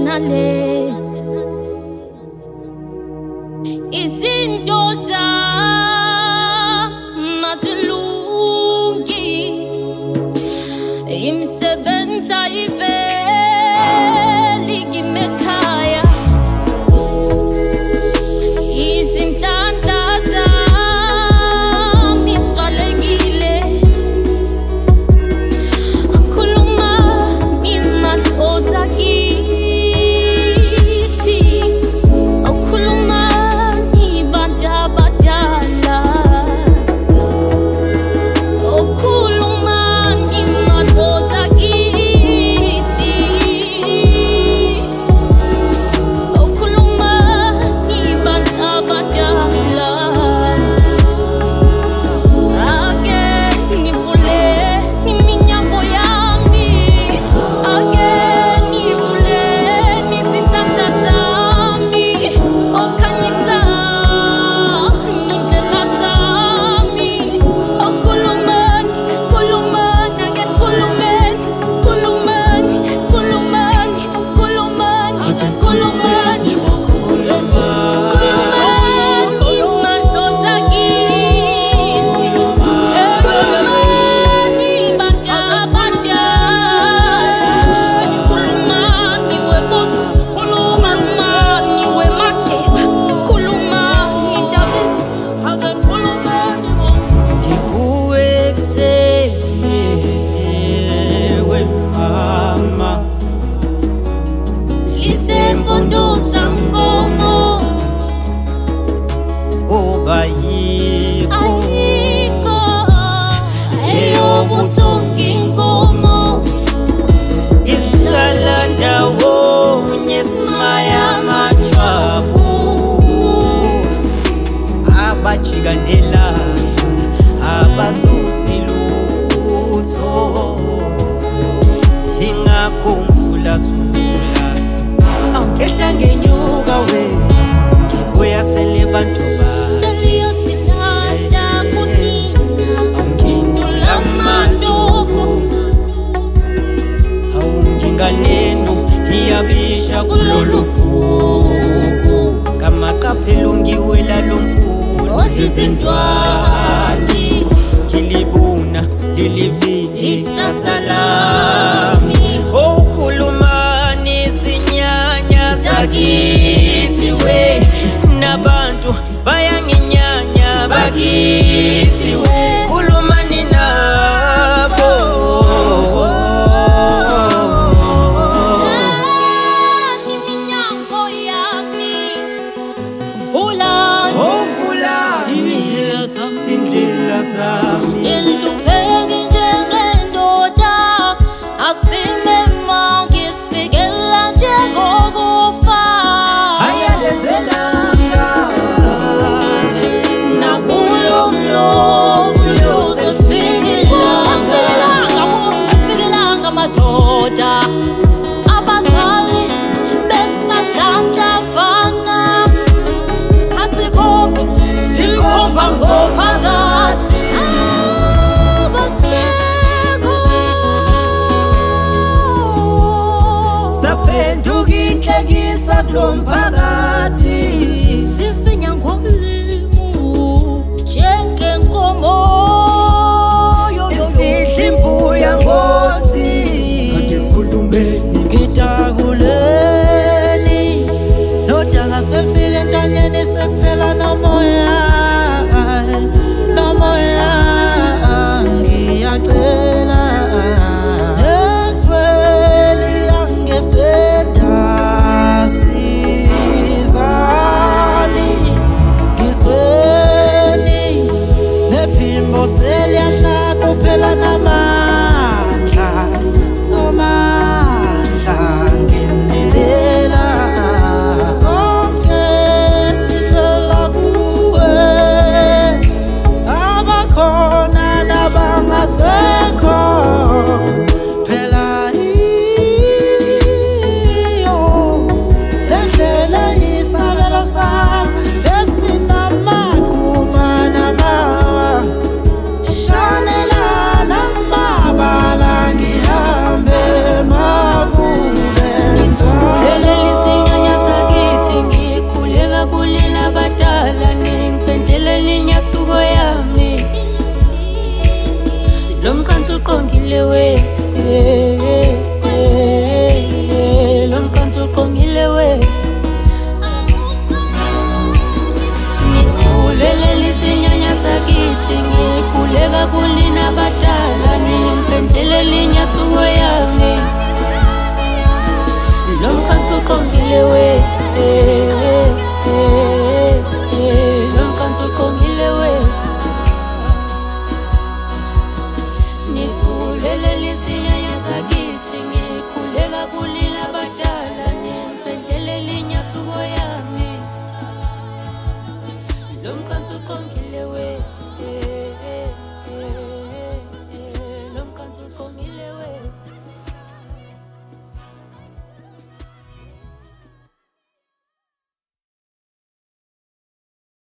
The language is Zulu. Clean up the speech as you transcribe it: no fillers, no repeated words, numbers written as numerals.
nale izinto zamazilungi imsebenzi ayiveli kimekhaya izinhlanhla zami zivalekile akhuluma imadlozi akithi akhuluma ibantu abadala akhuluma imadlozi akithi akhuluma ibantu abadala ake nivule iminyango yami ake nivule izinhlanhla zami okhanyisa indlela zami okhulumani khulumani ake khulumani khulumani khulumani khulumani khulumani khulumani madlozi akithi khulumani bantu abadala khulumani webosi khuluma zimani wemakeba khulumani ndabezi ake khulumani Ngivuke ekuseni wemama isempondo sankomo ngoba yikho ayikho eyobuthonga inkomo isihlala ndawonye simaya amajwabu abajikanela abazuzi lutho ingakho ngifulazula awungehla ngenyuka we ngibuya sele bantu seliyosinahla kunina ngindula matovu awunginganeno ngiyabisha kulolu bhuku kamaqaphelo ngiwela lomfundo odlizintwani ngilibuna lilivini ikusasa lami okhulumani izinyanya zakithi we nabantu bayanginyanya bakithi we khulumani nabo iminyango yami vula indlela zami Inhlupheki njengendoda asimema ngisifikela njengokufa ayalezelanga nakulo mlovu yosefikelanga madoda abazali besadlandlavana sikhomba ngophakathi abaseko saphenduka inhlekisa kulo mphakathi sifinya ngomlimu njengenkomo isidla imbuya ngothi ngikhulumeni Ngitakuleli nodaka selfike entanyeni sekuphela nomoya ngiyacela esweli yangesendasi uqongile we lo mqanto uqongile we nithulele lisinyanya sakithi ngikhuleka kulina badala nimphendlele linyathuko yami lo mqanto uqongile we lo mqanto uqongile we nithulele lisinyanya sakithi ngikhuleka kulina badala nimphendlele linyathuko yami lo mqanto uqongile